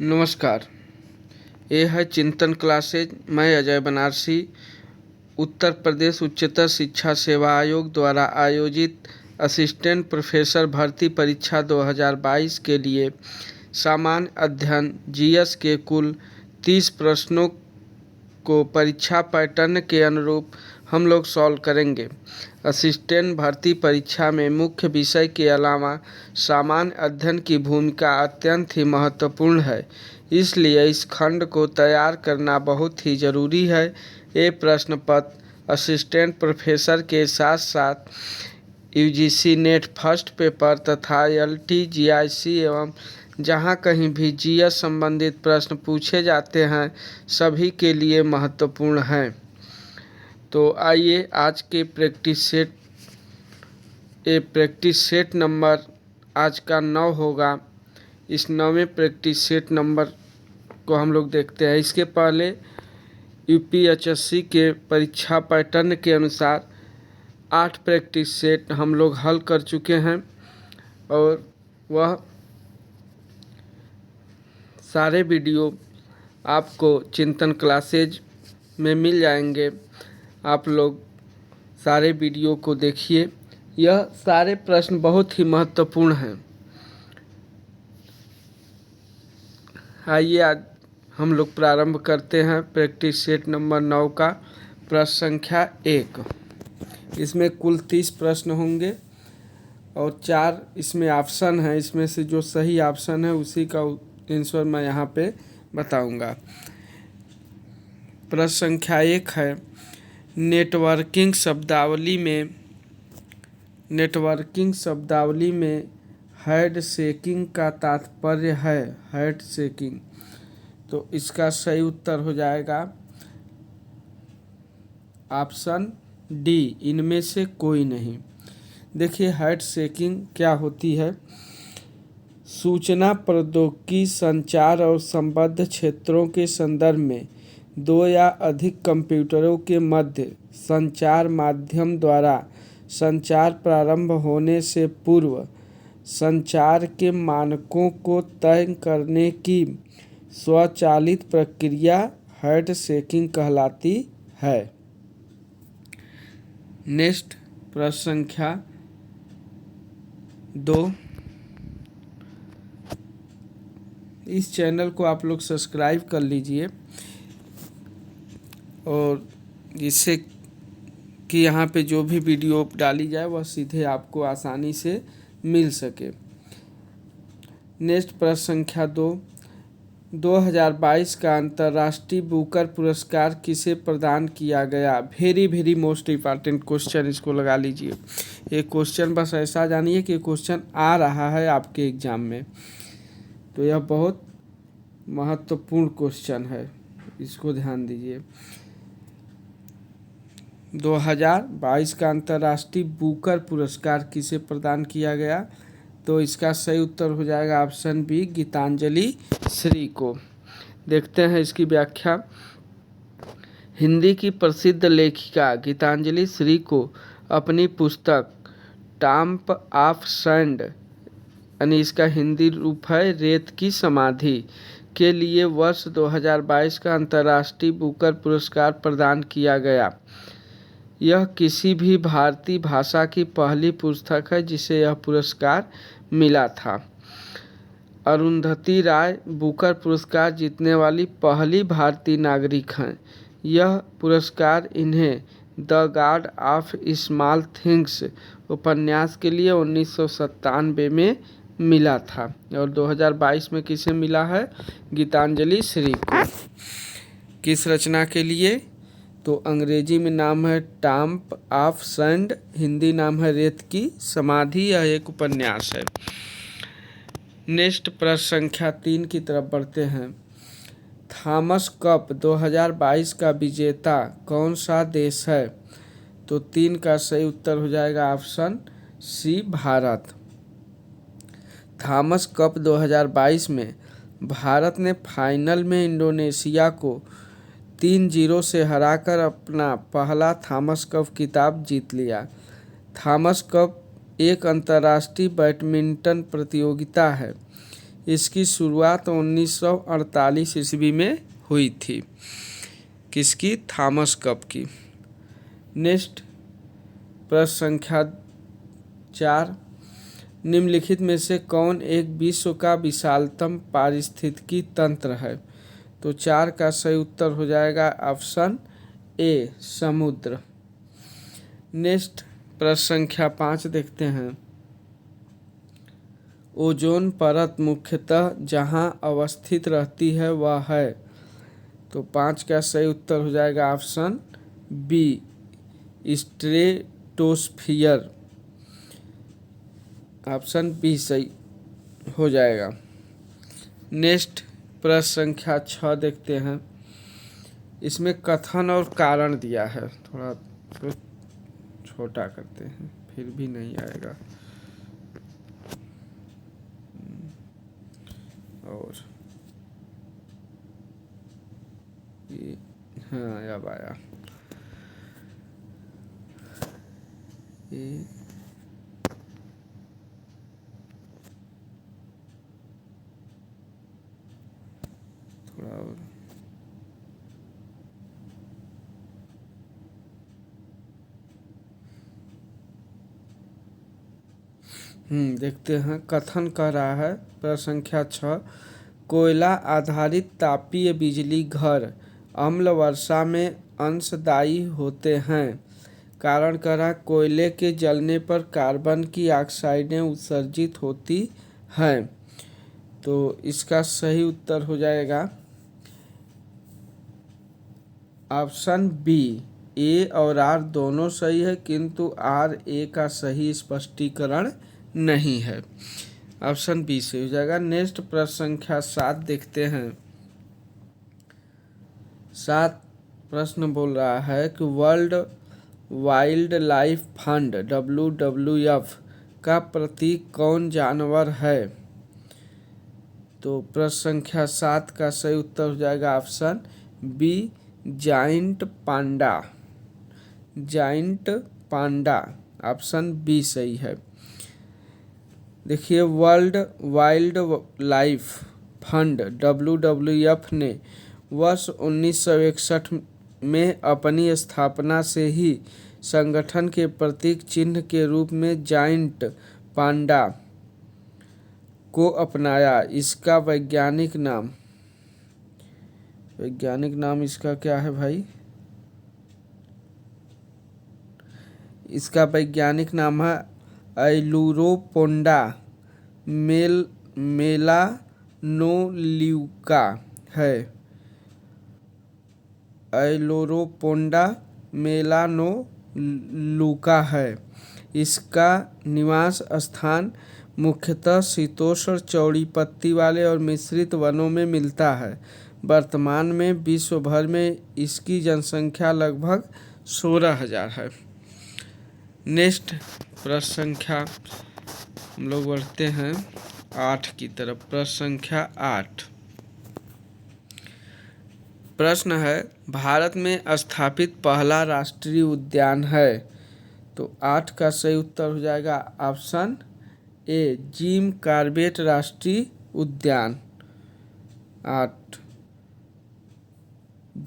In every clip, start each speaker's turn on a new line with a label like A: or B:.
A: नमस्कार। ये है चिंतन क्लासेज। मैं अजय बनारसी उत्तर प्रदेश उच्चतर शिक्षा सेवा आयोग द्वारा आयोजित असिस्टेंट प्रोफेसर भर्ती परीक्षा 2022 के लिए सामान्य अध्ययन जीएस के कुल 30 प्रश्नों को परीक्षा पैटर्न के अनुरूप हम लोग सॉल्व करेंगे। असिस्टेंट भर्ती परीक्षा में मुख्य विषय के अलावा सामान्य अध्ययन की भूमिका अत्यंत ही महत्वपूर्ण है, इसलिए इस खंड को तैयार करना बहुत ही ज़रूरी है। ये प्रश्न पत्र असिस्टेंट प्रोफेसर के साथ साथ यूजीसी नेट फर्स्ट पेपर तथा एलटी जीआईसी एवं जहाँ कहीं भी जीएस संबंधित प्रश्न पूछे जाते हैं सभी के लिए महत्वपूर्ण हैं। तो आइए आज के प्रैक्टिस सेट नंबर आज का 9 होगा। इस 9वें प्रैक्टिस सेट नंबर को हम लोग देखते हैं। इसके पहले यूपीएचएससी के परीक्षा पैटर्न के अनुसार 8 प्रैक्टिस सेट हम लोग हल कर चुके हैं और वह सारे वीडियो आपको चिंतन क्लासेज में मिल जाएंगे। आप लोग सारे वीडियो को देखिए। यह सारे प्रश्न बहुत ही महत्वपूर्ण हैं। आइए आज हम लोग प्रारंभ करते हैं प्रैक्टिस सेट नंबर 9 का प्रश्न संख्या 1। इसमें कुल 30 प्रश्न होंगे और 4 इसमें ऑप्शन हैं। इसमें से जो सही ऑप्शन है उसी का आंसर मैं यहाँ पे बताऊँगा। प्रश्न संख्या 1 है, नेटवर्किंग शब्दावली में हैंड शेकिंग का तात्पर्य है। हैंड शेकिंग, तो इसका सही उत्तर हो जाएगा ऑप्शन डी, इनमें से कोई नहीं। देखिए हैंड शेकिंग क्या होती है। सूचना प्रौद्योगिकी, संचार और संबद्ध क्षेत्रों के संदर्भ में 2 या अधिक कंप्यूटरों के मध्य संचार माध्यम द्वारा संचार प्रारंभ होने से पूर्व संचार के मानकों को तय करने की स्वचालित प्रक्रिया हैंड शेकिंग कहलाती है। नेक्स्ट प्रश्न संख्या 2। इस चैनल को आप लोग सब्सक्राइब कर लीजिए और जिससे कि यहाँ पे जो भी वीडियो डाली जाए वह सीधे आपको आसानी से मिल सके। नेक्स्ट प्रश्न संख्या 2, 2022 का अंतर्राष्ट्रीय बुकर पुरस्कार किसे प्रदान किया गया। वेरी मोस्ट इम्पॉर्टेंट क्वेश्चन, इसको लगा लीजिए। ये क्वेश्चन बस ऐसा जानिए कि क्वेश्चन आ रहा है आपके एग्जाम में, तो यह बहुत महत्वपूर्ण क्वेश्चन है, इसको ध्यान दीजिए। 2022 का अंतर्राष्ट्रीय बुकर पुरस्कार किसे प्रदान किया गया, तो इसका सही उत्तर हो जाएगा ऑप्शन बी, गीतांजलि श्री को। देखते हैं इसकी व्याख्या। हिंदी की प्रसिद्ध लेखिका गीतांजलि श्री को अपनी पुस्तक टॉम्ब ऑफ सैंड, यानी इसका हिंदी रूप है रेत की समाधि, के लिए वर्ष 2022 का अंतर्राष्ट्रीय बुकर पुरस्कार प्रदान किया गया। यह किसी भी भारतीय भाषा की पहली पुस्तक है जिसे यह पुरस्कार मिला था। अरुंधति राय बुकर पुरस्कार जीतने वाली पहली भारतीय नागरिक हैं। यह पुरस्कार इन्हें the God of small things उपन्यास के लिए 1997 में मिला था और 2022 में किसे मिला है, गीतांजलि श्री को। किस रचना के लिए, तो अंग्रेजी में नाम है टॉम्ब ऑफ सैंड, हिंदी नाम है रेत की समाधि। यह एक उपन्यास है। नेक्स्ट प्रश्न संख्या 3 की तरफ बढ़ते हैं। थॉमस कप 2022 का विजेता कौन सा देश है, तो 3 का सही उत्तर हो जाएगा option C, Bharat. Thomas Cup 2022 में भारत ने फाइनल में इंडोनेशिया को 3-0 से हराकर अपना पहला थॉमस कप खिताब जीत लिया। थॉमस कप एक अंतर्राष्ट्रीय बैडमिंटन प्रतियोगिता है। इसकी शुरुआत 1948 ईस्वी में हुई थी। किसकी? थॉमस कप की। नेक्स्ट प्रश्न संख्या 4, निम्नलिखित में से कौन एक विश्व का विशालतम पारिस्थितिकी तंत्र है? तो 4 का सही उत्तर हो जाएगा ऑप्शन ए, समुद्र। नेक्स्ट प्रश्न संख्या 5 देखते हैं। ओजोन परत मुख्यतः जहां अवस्थित रहती है वह है? तो 5 का सही उत्तर हो जाएगा option B, stratosphere. Option B सही हो जाएगा। नेक्स्ट प्रश्न संख्या 6 देखते हैं। इसमें कथन और कारण दिया है, थोड़ा छोटा करते हैं, फिर भी नहीं आएगा। और ये, हाँ अब आया। ये थोड़ा और देखते हैं। कथन कह रहा है प्रश्न संख्या 6, कोयला आधारित तापीय बिजली घर अम्ल वर्षा में अंशदायी होते हैं। कारण कह रहा है कोयले के जलने पर कार्बन की ऑक्साइडें उत्सर्जित होती हैं। तो इसका सही उत्तर हो जाएगा ऑप्शन बी। ए और आर दोनों सही है, किंतु आर ए का सही स्पष्टीकरण नहीं है। ऑप्शन बी सही हो जाएगा। नेक्स्ट प्रश्न संख्या 7 देखते हैं। 7 प्रश्न बोल रहा है कि world wild life fund WWF का प्रतीक कौन जानवर है? तो प्रश्न संख्या 7 का सही उत्तर हो जाएगा option B, giant panda. Giant panda, option B सही है। देखिए, world wild life fund WWF ने वर्ष 1961 में अपनी स्थापना से ही संगठन के प्रतीक चिन्ह के रूप में जाइंट पांडा को अपनाया। इसका वैज्ञानिक नाम इसका क्या है भाई? इसका वैज्ञानिक नाम है एलुरोपोंडा मेलानोल्यूका है। एलुरोपोंडा मेलानोलूका है। इसका निवास स्थान मुख्यतः शीतोष्ण चौड़ी पत्ती वाले और मिश्रित वनों में मिलता है। वर्तमान में विश्व भर में इसकी जनसंख्या लगभग 16,000 है। नेक्स्ट प्रश्न संख्या हम लोग बढ़ते हैं 8 की तरफ। प्रश्न संख्या 8 प्रश्न है, भारत में स्थापित पहला राष्ट्रीय उद्यान है? तो 8 का सही उत्तर हो जाएगा ऑप्शन ए, जिम कॉर्बेट राष्ट्रीय उद्यान। 8,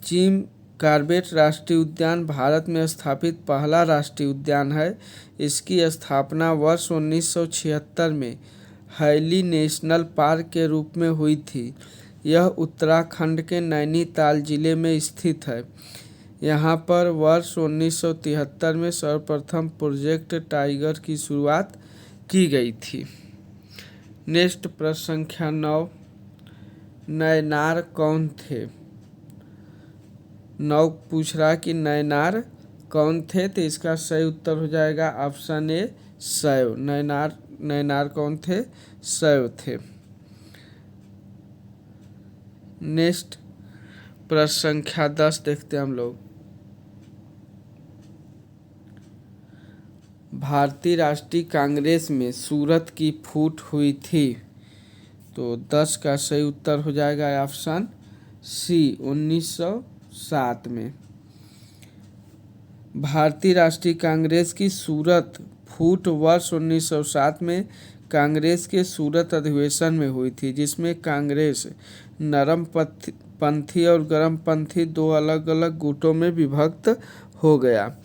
A: जिम कॉर्बेट राष्ट्रीय उद्यान भारत में स्थापित पहला राष्ट्रीय उद्यान है। इसकी स्थापना वर्ष 1976 में हैली नेशनल पार्क के रूप में हुई थी। यह उत्तराखंड के नैनीताल जिले में स्थित है। यहाँ पर वर्ष 1973 में सर्वप्रथम प्रोजेक्ट टाइगर की शुरुआत की गई थी। नेक्स्ट प्रश्न संख्या 9, नैनार कौन थे? 9 पूछ रहा कि नैनार कौन थे? तो इसका सही उत्तर हो जाएगा ऑप्शन ए, शैव। नैनार कौन थे? शैव थे। नेक्स्ट प्रश्न संख्या 10 देखते हैं हम लोग। भारतीय राष्ट्रीय कांग्रेस में सूरत की फूट हुई थी? तो 10 का सही उत्तर हो जाएगा ऑप्शन सी, 1907 में। भारतीय राष्ट्रीय कांग्रेस की सूरत फूट वर्ष 1907 में कांग्रेस के सूरत अधिवेशन में हुई थी, जिसमें कांग्रेस नरम पंथी और गरम पंथी दो अलग अलग गुटों में विभक्त हो गया।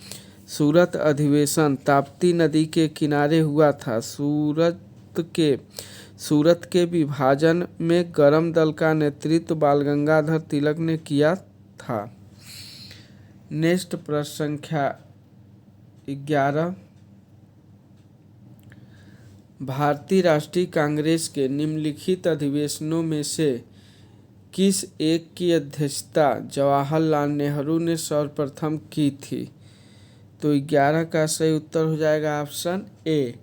A: सूरत अधिवेशन ताप्ती नदी के किनारे हुआ था। सूरत के विभाजन में गरम दल का नेतृत्व बाल गंगाधर तिलक ने किया था। नेक्स्ट प्रश्न संख्या 11। भारतीय राष्ट्रीय कांग्रेस के निम्नलिखित अधिवेशनों में से किस एक की अध्यक्षता जवाहरलाल नेहरू ने सर्वप्रथम की थी? तो 11 का सही उत्तर हो जाएगा ऑप्शन ए।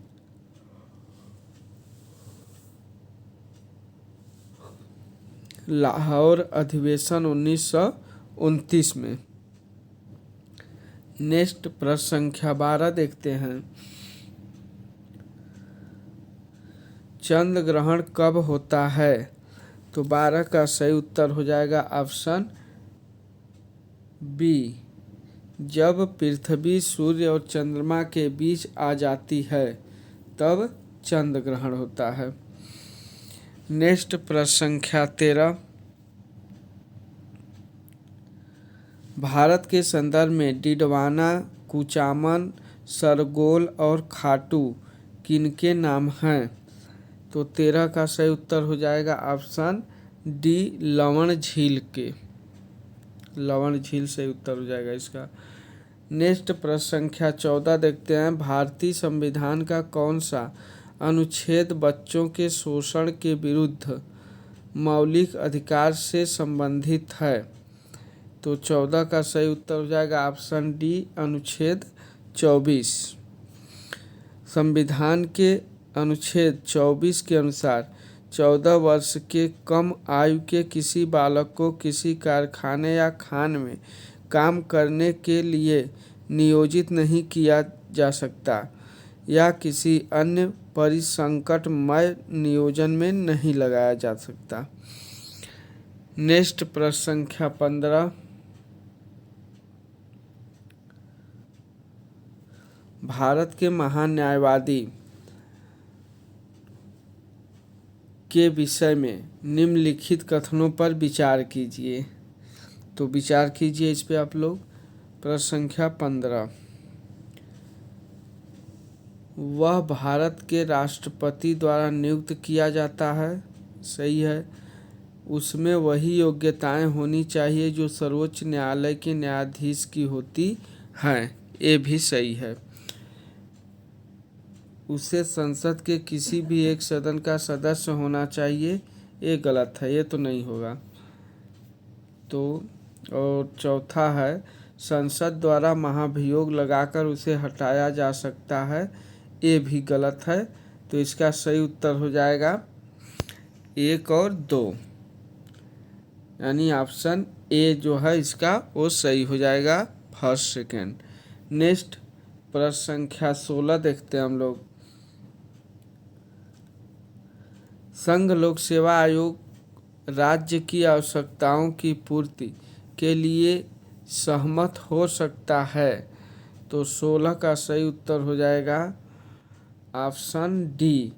A: लाहौर अधिवेशन 1929 में। नेक्स्ट प्रश्न संख्या 12 देखते हैं। चंद्र ग्रहण कब होता है? तो 12 का सही उत्तर हो जाएगा ऑप्शन बी, जब पृथ्वी सूर्य और चंद्रमा के बीच आ जाती है तब चंद्र ग्रहण होता है। नेक्स्ट प्रश्न संख्या 13। भारत के संदर्भ में डिडवाना, कुचामन, सरगोल और खाटू किनके नाम हैं? तो 13 का सही उत्तर हो जाएगा ऑप्शन डी, लवण झील के। लवण झील सही उत्तर हो जाएगा इसका। नेक्स्ट प्रश्न संख्या 14 देखते हैं। भारतीय संविधान का कौन सा अनुच्छेद बच्चों के शोषण के विरुद्ध मौलिक अधिकार से संबंधित है? तो 14 का सही उत्तर हो जाएगा ऑप्शन डी, अनुच्छेद 24। संविधान के अनुच्छेद 24 के अनुसार 14 वर्ष के कम आयु के किसी बालक को किसी कारखाने या खान में काम करने के लिए नियोजित नहीं किया जा सकता या किसी अन्य परिसंकटमय नियोजन में नहीं लगाया जा सकता। नेक्स्ट प्रश्न संख्या 15। भारत के महान न्यायवादी के विषय में निम्नलिखित कथनों पर विचार कीजिए। तो विचार कीजिए इस पे आप लोग। प्रश्न संख्या 15। वह भारत के राष्ट्रपति द्वारा नियुक्त किया जाता है, सही है। उसमें वही योग्यताएं होनी चाहिए जो सर्वोच्च न्यायालय के न्यायाधीश की होती हैं, ये भी सही है। उसे संसद के किसी भी एक सदन का सदस्य होना चाहिए, ये गलत है, ये तो नहीं होगा। तो और चौथा है, संसद द्वारा महाभियोग लगाकर उसे हटाया जा सकता है, ये भी गलत है। तो इसका सही उत्तर हो जाएगा 1 और 2, यानी ऑप्शन ए जो है इसका वो सही हो जाएगा, फर्स्ट सेकेंड। नेक्स्ट प्रश्न संख्या 16 देखते हैं हम लोग। संघ लोक सेवा आयोग राज्य की आवश्यकताओं की पूर्ति के लिए सहमत हो सकता है। तो 16 का सही उत्तर हो जाएगा ऑप्शन डी,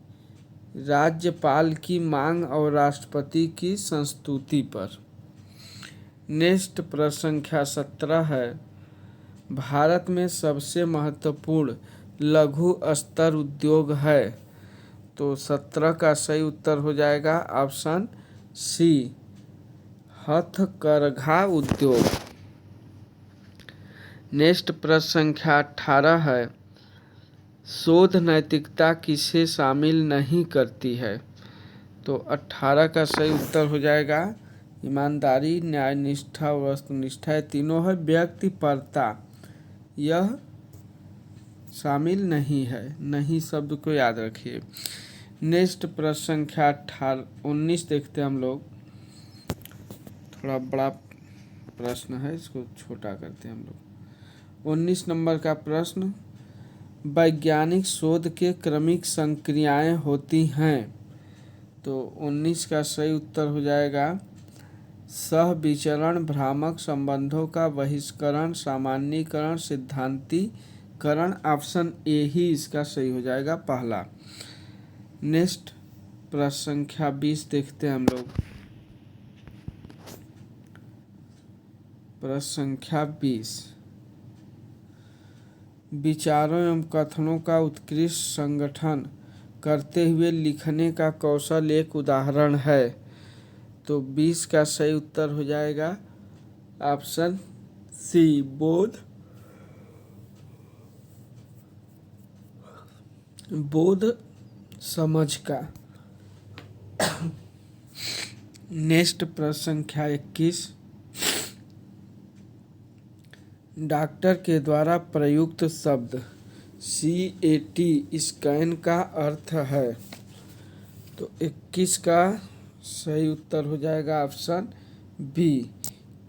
A: राज्यपाल की मांग और राष्ट्रपति की संस्तुति पर। नेक्स्ट प्रश्न संख्या 17 है। भारत में सबसे महत्वपूर्ण लघु स्तर उद्योग है। तो 17 का सही उत्तर हो जाएगा ऑप्शन सी, हथकरघा उद्योग। नेक्स्ट प्रश्न संख्या 18 है। शोध नैतिकता किसे शामिल नहीं करती है? तो 18 का सही उत्तर हो जाएगा ईमानदारी, न्यायनिष्ठा और वस्तुनिष्ठा, ये तीनों है। व्यक्तिपरता यह शामिल नहीं है, नहीं शब्द को याद रखिए। नेक्स्ट प्रश्न संख्या 19 देखते हैं हम लोग। थोड़ा बड़ा प्रश्न है, इसको छोटा करते हैं हम लोग। 19 नंबर का प्रश्न, वैज्ञानिक शोध के क्रमिक संक्रियाएं होती हैं। तो 19 का सही उत्तर हो जाएगा सहविचरण, भ्रामक संबंधों का बहिष्करण, सामान्यीकरण, सिद्धांती करण, ऑप्शन ए ही इसका सही हो जाएगा पहला। नेक्स्ट प्रश्न संख्या 20 देखते हैं हम लोग। प्रश्न संख्या 20, विचारों एवं कथनों का उत्कृष्ट संगठन करते हुए लिखने का कौशल एक उदाहरण है। तो 20 का सही उत्तर हो जाएगा ऑप्शन सी, बोध समझ का। नेक्स्ट प्रश्न संख्या 21, डॉक्टर के द्वारा प्रयुक्त शब्द CAT स्कैन का अर्थ है। तो 21 का सही उत्तर हो जाएगा option B,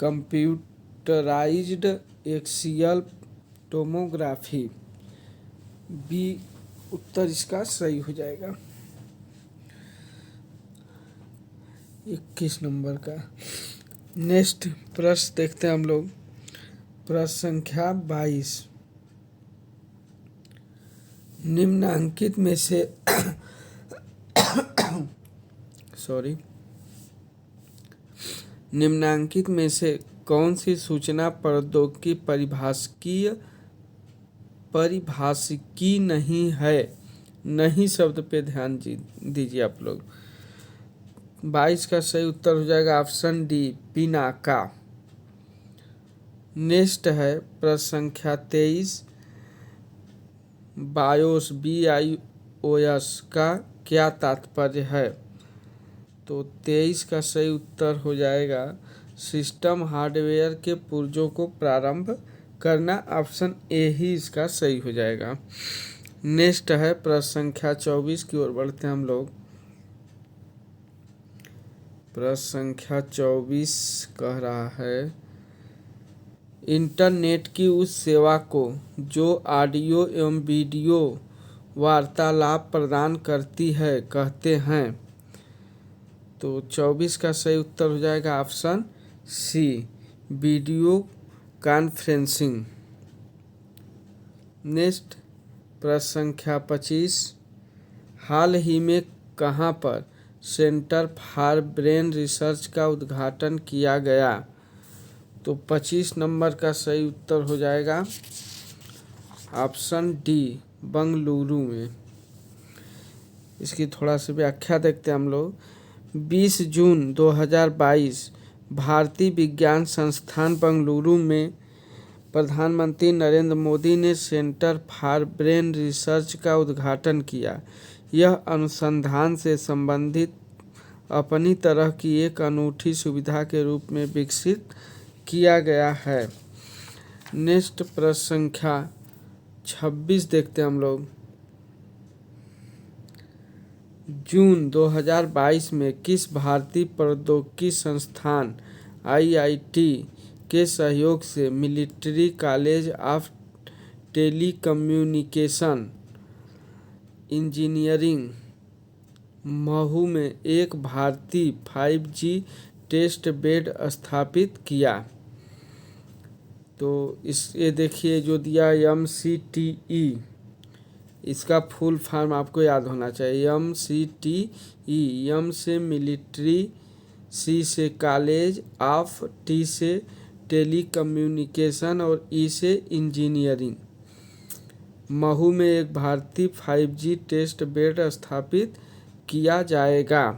A: computerized axial tomography. B उत्तर इसका सही हो जाएगा 21 नंबर का। नेक्स्ट प्रश्न देखते हैं हम लोग। प्रश्न संख्या 22, निम्नांकित में से निम्नांकित में से कौन सी सूचना प्रौद्योगिकी परिभाषिकी नहीं है। नहीं शब्द पे ध्यान दीजिए आप लोग। 22 का सही उत्तर हो जाएगा ऑप्शन डी, पिनाका। नेक्स्ट है प्रश्न संख्या 23, बायोस BIOS का क्या तात्पर्य है। तो 23 का सही उत्तर हो जाएगा सिस्टम हार्डवेयर के पुर्जों को प्रारंभ करना। ऑप्शन ए ही इसका सही हो जाएगा। नेक्स्ट है प्रश्न संख्या 24 की ओर बढ़ते हैं हम लोग। प्रश्न संख्या 24 कह रहा है, इंटरनेट की उस सेवा को जो ऑडियो एवं वीडियो वार्तालाप प्रदान करती है कहते हैं। तो 24 का सही उत्तर हो जाएगा option C, video conferencing. Next प्रश्न संख्या 25, हाल ही में कहाँ पर सेंटर फॉर ब्रेन रिसर्च का उद्घाटन किया गया। तो 25 नंबर का सही उत्तर हो जाएगा ऑप्शन डी, बंगलुरु में। इसकी थोड़ा सी व्याख्या देखते हैं हम लोग। 20 जून 2022 भारतीय विज्ञान संस्थान बेंगलुरु में प्रधानमंत्री नरेंद्र मोदी ने सेंटर फॉर ब्रेन रिसर्च का उद्घाटन किया। यह अनुसंधान से संबंधित अपनी तरह की एक अनूठी सुविधा के रूप में विकसित किया गया है। नेक्स्ट प्रश्न संख्या 26 देखते हैं हम लोग। जून 2022 में किस भारतीय प्रौद्योगिकी संस्थान IIT के सहयोग से military college of telecommunication engineering Mhow में एक भारतीय 5G टेस्ट बेड स्थापित किया। तो ये देखिए जो दिया MCTE, इसका फुल फॉर्म आपको याद होना चाहिए। MCTE, M से मिलिट्री, C से कॉलेज, ऑफ, T से टेलीकम्युनिकेशन और E से इंजीनियरिंग। महू में एक भारतीय 5G टेस्ट बेड स्थापित किया जाएगा।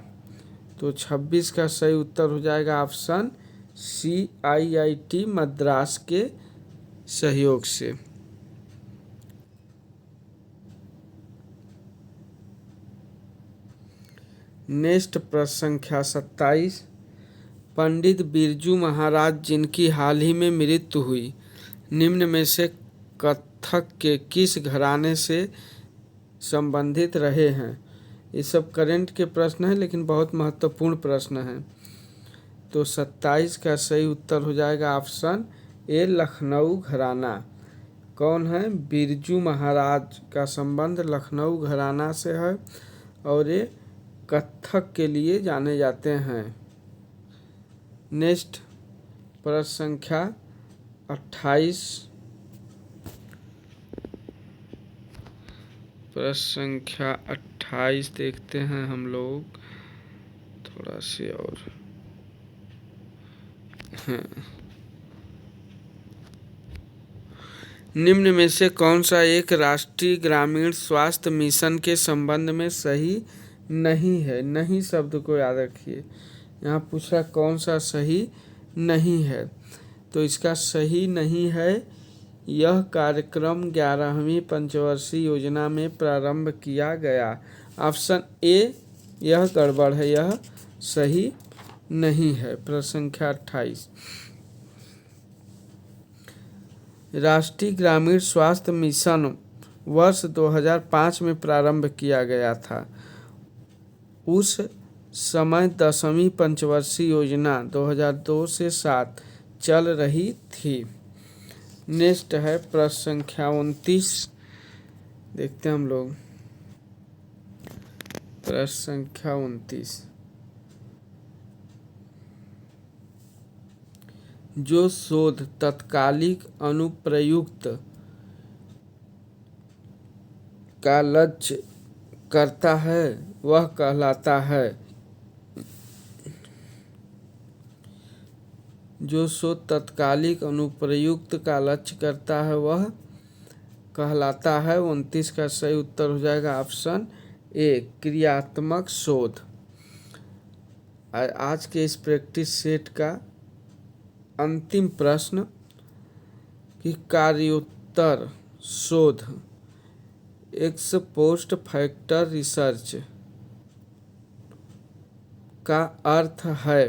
A: तो 26 का सही उत्तर हो जाएगा ऑप्शन सी, IIT मद्रास के सहयोग से। नेक्स्ट प्रश्न संख्या 27, पंडित बिरजू महाराज जिनकी हाल ही में मृत्यु हुई, निम्न में से कथक के किस घराने से संबंधित रहे हैं। ये सब करंट के प्रश्न हैं लेकिन बहुत महत्वपूर्ण प्रश्न हैं। तो 27 का सही उत्तर हो जाएगा ऑप्शन ए, लखनऊ घराना। कौन है? बिरजू महाराज का संबंध लखनऊ घराना से है और ये कथक के लिए जाने जाते हैं। नेक्स्ट प्रश्न संख्या 28, प्रश्न संख्या 28 देखते हैं हम लोग थोड़ा से और। हाँ। निम्न में से कौन सा एक राष्ट्रीय ग्रामीण स्वास्थ्य मिशन के संबंध में सही नहीं है? नहीं शब्द को याद रखिए। यहाँ पूछा कौन सा सही नहीं है, तो इसका सही नहीं है यह कार्यक्रम 11वीं पंचवर्षीय योजना में प्रारंभ किया गया। ऑप्शन ए यह गड़बड़ है, यह सही नहीं है। प्रश्न संख्या 28 राष्ट्रीय ग्रामीण स्वास्थ्य मिशन वर्ष 2005 में प्रारंभ किया गया था। उस समय 10वीं पंचवर्षीय योजना 2002 से 7 चल रही थी। नेक्स्ट है प्रश्न संख्या 29 देखते हैं हम लोग। प्रश्न संख्या 29 जो शोध तत्कालिक अनुप्रयुक्त का लक्ष्य करता है वह कहलाता है। जो शोध तत्कालिक अनुप्रयुक्त का लक्ष्य करता है वह कहलाता है। 29 का सही उत्तर हो जाएगा ऑप्शन ए क्रियात्मक शोध। आज के इस प्रैक्टिस सेट का अंतिम प्रश्न कि कार्योत्तर शोध एक्स पोस्ट फैक्टर रिसर्च का अर्थ है।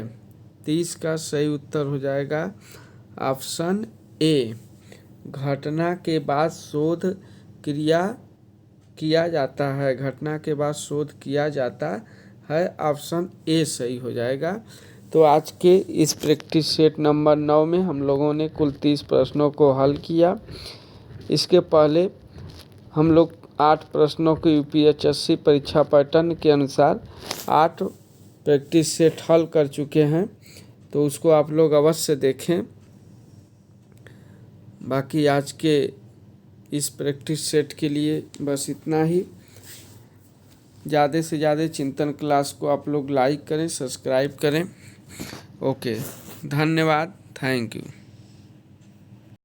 A: 30 का सही उत्तर हो जाएगा ऑप्शन ए घटना के बाद शोध किया जाता है। घटना के बाद शोध किया जाता है, ऑप्शन ए सही हो जाएगा। तो आज के इस प्रैक्टिस सेट नंबर 9 में हम लोगों ने कुल 30 प्रश्नों को हल किया। इसके पहले हम लोग 8 प्रश्नों को यूपीएससी परीक्षा पैटर्न के अनुसार 8 प्रैक्टिस सेट हल कर चुके हैं, तो उसको आप लोग अवश्य देखें। बाकी आज के इस प्रैक्टिस सेट के लिए बस इतना ही। ज़्यादा से ज़्यादा चिंतन क्लास को आप लोग लाइक करें, सब्सक्राइब करें। ओके, धन्यवाद, थैंक यू।